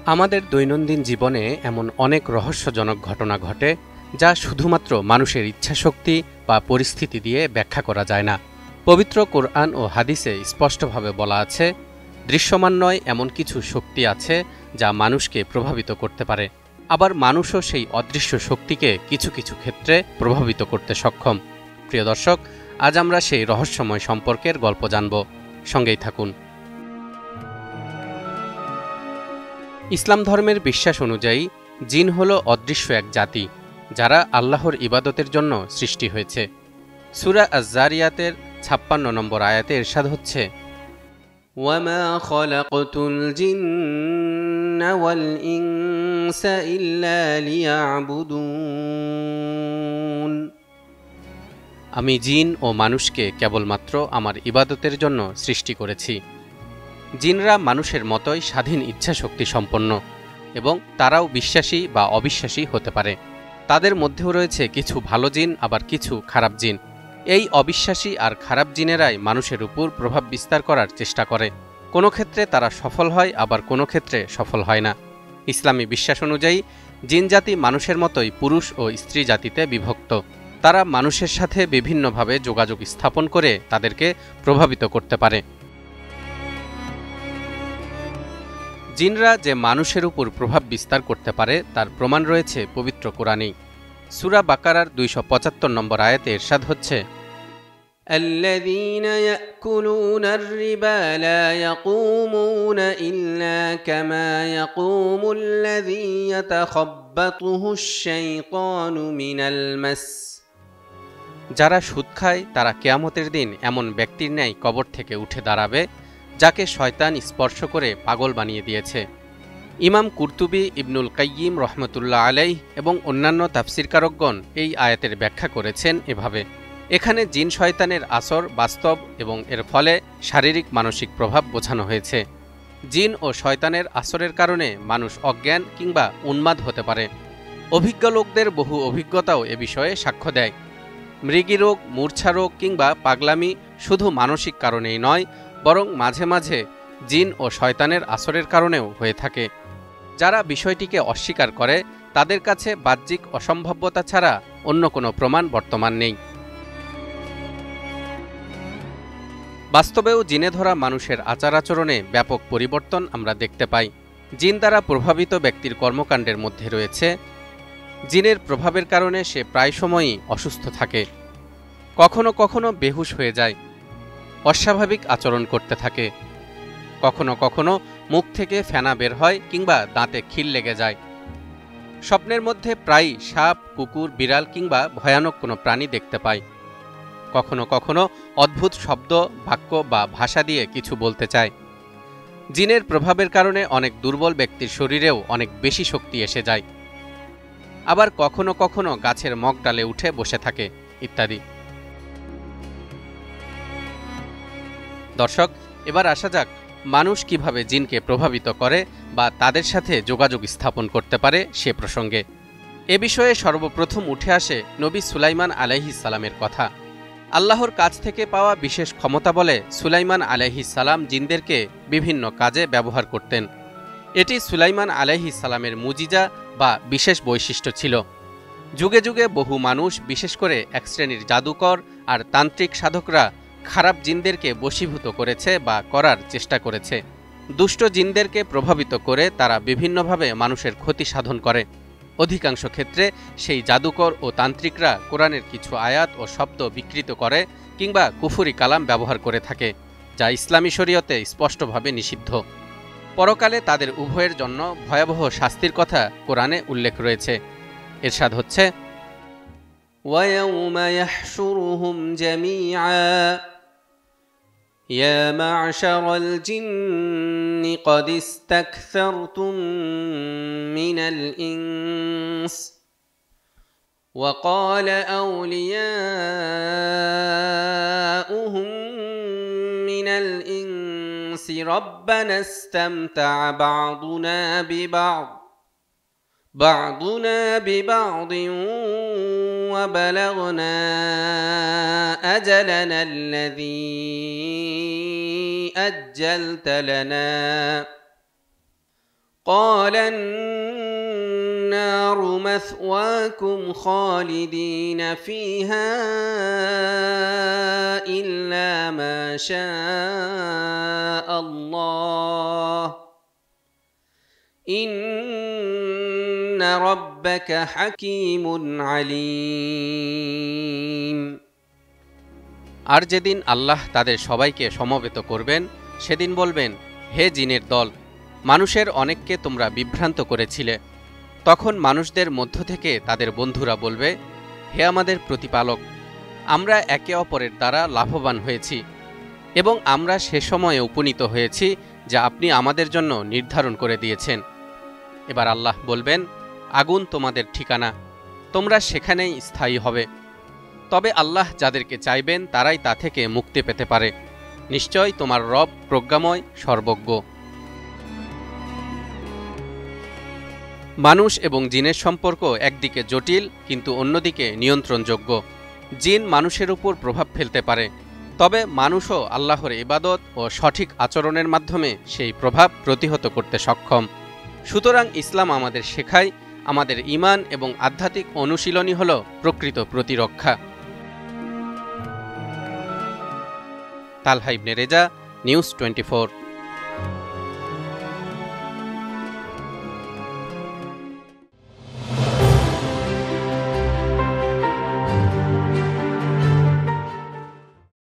আমাদের দৈনন্দিন জীবনে এমন অনেক রহস্যজনক ঘটনা ঘটে যা শুধুমাত্র মানুষের ইচ্ছাশক্তি বা পরিস্থিতি দিয়ে ব্যাখ্যা করা যায় না। পবিত্র কোরআন ও হাদিসে স্পষ্টভাবে বলা আছে, দৃশ্যমান নয় এমন কিছু শক্তি আছে যা মানুষকে প্রভাবিত করতে পারে। আবার মানুষও সেই অদৃশ্য শক্তিকে কিছু কিছু ক্ষেত্রে প্রভাবিত করতে সক্ষম। প্রিয় দর্শক, আজ আমরা সেই রহস্যময় সম্পর্কের গল্প জানব। সঙ্গেই থাকুন। ইসলাম ধর্মের বিশ্বাস অনুযায়ী জিন হল অদৃশ্য এক জাতি, যারা আল্লাহর ইবাদতের জন্য সৃষ্টি হয়েছে। সূরা আয-যারিয়াতের ৫৬ নম্বর আয়াতে ইরশাদ হচ্ছে, ওয়ামা খালাকতুল জিন্না ওয়াল ইনসা ইল্লা লিয়াবুদুন। আমি জিন ও মানুষকে কেবলমাত্র আমার ইবাদতের জন্য সৃষ্টি করেছি। জিনরা মানুষের মতোই স্বাধীন ইচ্ছাশক্তি সম্পন্ন এবং তারাও বিশ্বাসী বা অবিশ্বাসী হতে পারে। তাদের মধ্যেও রয়েছে কিছু ভালো জিন, আবার কিছু খারাপ জিন। এই অবিশ্বাসী আর খারাপ জিনেরাই মানুষের উপর প্রভাব বিস্তার করার চেষ্টা করে। কোনো ক্ষেত্রে তারা সফল হয়, আবার কোনো ক্ষেত্রে সফল হয় না। ইসলামী বিশ্বাস অনুযায়ী জিন জাতি মানুষের মতোই পুরুষ ও স্ত্রী জাতিতে বিভক্ত। তারা মানুষের সাথে বিভিন্নভাবে যোগাযোগ স্থাপন করে তাদেরকে প্রভাবিত করতে পারে। জিনরা যে মানুষের উপর প্রভাব বিস্তার করতে পারে তার প্রমাণ রয়েছে পবিত্র কোরআনেই। সূরা বাকারার ২৭৫ নম্বর আয়াতে ইরশাদ হচ্ছে, الذين يأكلون الربا لا يقومون إلا كما يقوم الذي يتخبطه الشيطان من المس। যারা সুদ খায় তারা কিয়ামতের দিন এমন ব্যক্তির ন্যায় কবর থেকে উঠে দাঁড়াবে যাকে শয়তান স্পর্শ করে পাগল বানিয়ে দিয়েছে। ইমাম কুরতুবী, ইবনুল কাইয়িম রহমতুল্লাহ আলাইহ এবং অন্যান্য তাফসিরকারকগণ এই আয়াতের ব্যাখ্যা করেছেন এভাবে, এখানে জিন শয়তানের আসর বাস্তব এবং এর ফলে শারীরিক মানসিক প্রভাব বোঝানো হয়েছে। জিন ও শয়তানের আসরের কারণে মানুষ অজ্ঞান কিংবা উন্মাদ হতে পারে। অভিজ্ঞ লোকদের বহু অভিজ্ঞতাও এ বিষয়ে সাক্ষ্য দেয়। মৃগী রোগ, মূর্ছা রোগ কিংবা পাগলামি শুধু মানসিক কারণেই নয়, বরং মাঝে মাঝে জিন ও শয়তানের আসরের কারণেও হয়ে থাকে। যারা বিষয়টিকে অস্বীকার করে তাদের কাছে বাহ্যিক অসম্ভাব্যতা ছাড়া অন্য কোনো প্রমাণ বর্তমান নেই। বাস্তবেও জিনে ধরা মানুষের আচার আচরণে ব্যাপক পরিবর্তন আমরা দেখতে পাই। জিন দ্বারা প্রভাবিত ব্যক্তির কর্মকাণ্ডের মধ্যে রয়েছে, জিনের প্রভাবের কারণে সে প্রায় সময়ই অসুস্থ থাকে, কখনো কখনো বেহুশ হয়ে যায়, অস্বাভাবিক আচরণ করতে থাকে, কখনো কখনো মুখ থেকে ফেনা বের হয় কিংবা দাঁতে খিল লেগে যায়। স্বপ্নের মধ্যে প্রায়ই সাপ, কুকুর, বিড়াল কিংবা ভয়ানক কোনো প্রাণী দেখতে পায়। কখনো কখনো অদ্ভুত শব্দ, বাক্য বা ভাষা দিয়ে কিছু বলতে চায়। জিনের প্রভাবের কারণে অনেক দুর্বল ব্যক্তির শরীরেও অনেক বেশি শক্তি এসে যায়। আবার কখনো কখনো গাছের মগডালে উঠে বসে থাকে ইত্যাদি। দর্শক, এবার আসা যাক মানুষ কিভাবে জিনকে প্রভাবিত করে বা তাদের সাথে যোগাযোগ স্থাপন করতে পারে সে প্রসঙ্গে। এ বিষয়ে সর্বপ্রথম উঠে আসে নবী সুলাইমান আলাইহিস সালামের কথা। আল্লাহর কাছ থেকে পাওয়া বিশেষ ক্ষমতা বলে সুলাইমান আলাইহিস সালাম জিনদেরকে বিভিন্ন কাজে ব্যবহার করতেন। এটি সুলাইমান আলাইহিস সালামের মুজিজা বা বিশেষ বৈশিষ্ট্য ছিল। যুগে যুগে বহু মানুষ, বিশেষ করে এক শ্রেণীর জাদুকর আর তান্ত্রিক সাধকরা খারাপ জিনদেরকে বশীভূত করেছে বা করার চেষ্টা করেছে। দুষ্ট জিনদেরকে প্রভাবিত করে তারা বিভিন্নভাবে মানুষের ক্ষতি সাধন করে। অধিকাংশ ক্ষেত্রে সেই জাদুকর ও তান্ত্রিকরা কোরআনের কিছু আয়াত ও শব্দ বিকৃত করে কিংবা কুফরি কালাম ব্যবহার করে থাকে, যা ইসলামী শরীয়তে স্পষ্টভাবে নিষিদ্ধ। পরকালে তাদের উভয়ের জন্য ভয়াবহ শাস্তির কথা কোরআনে উল্লেখ রয়েছে। ইরশাদ হচ্ছে, ওয়ায়াউমা ইয়াহশুরুহুম জামিআ ইয়া মা'শারাল জিন্নি ক্বাদ ইসতাকসারতুম মিনাল ইনস ওয়া ক্বালা আউলিয়াউহুম মিনাল ইনসি রাব্বানা ইসতামতা'a بعضنا ببعض وبلغنا أجلنا الذي أجلت لنا قال النار مثواكم خالدين فيها إلا ما شاء الله إن ربك حكيم عليم। আর যেদিন আল্লাহ তাদের সবাইকে সমবেত করবেন সেদিন বলবেন, হে জিনের দল, মানুষের অনেককে তোমরা বিভ্রান্ত করেছিলে। তখন মানুষদের মধ্য থেকে তাদের বন্ধুরা বলবে, হে আমাদের প্রতিপালক, আমরা একে অপরের দ্বারা লাভবান হয়েছি এবং আমরা সে সময়ে উপনীত হয়েছি যা আপনি আমাদের জন্য নির্ধারণ করে দিয়েছেন। এবার আল্লাহ বলবেন, আগুন তোমাদের ঠিকানা, তোমরা সেখানেই স্থায়ী হবে। তবে আল্লাহ যাদেরকে চাইবেন তারাই তা থেকে মুক্তি পেতে পারে। নিশ্চয় তোমার রব প্রজ্ঞাময়, সর্বজ্ঞ। মানুষ এবং জিনের সম্পর্ক একদিকে জটিল কিন্তু অন্যদিকে নিয়ন্ত্রণযোগ্য। জিন মানুষের উপর প্রভাব ফেলতে পারে, তবে মানুষও আল্লাহর ইবাদত ও সঠিক আচরণের মাধ্যমে সেই প্রভাব প্রতিহত করতে সক্ষম। সুতরাং ইসলাম আমাদের শেখায়, আমাদের ঈমান এবং আধ্যাত্মিক অনুশীলনই হল প্রকৃত প্রতিরক্ষা। তালহা ইবনে রেজা, নিউজ 24।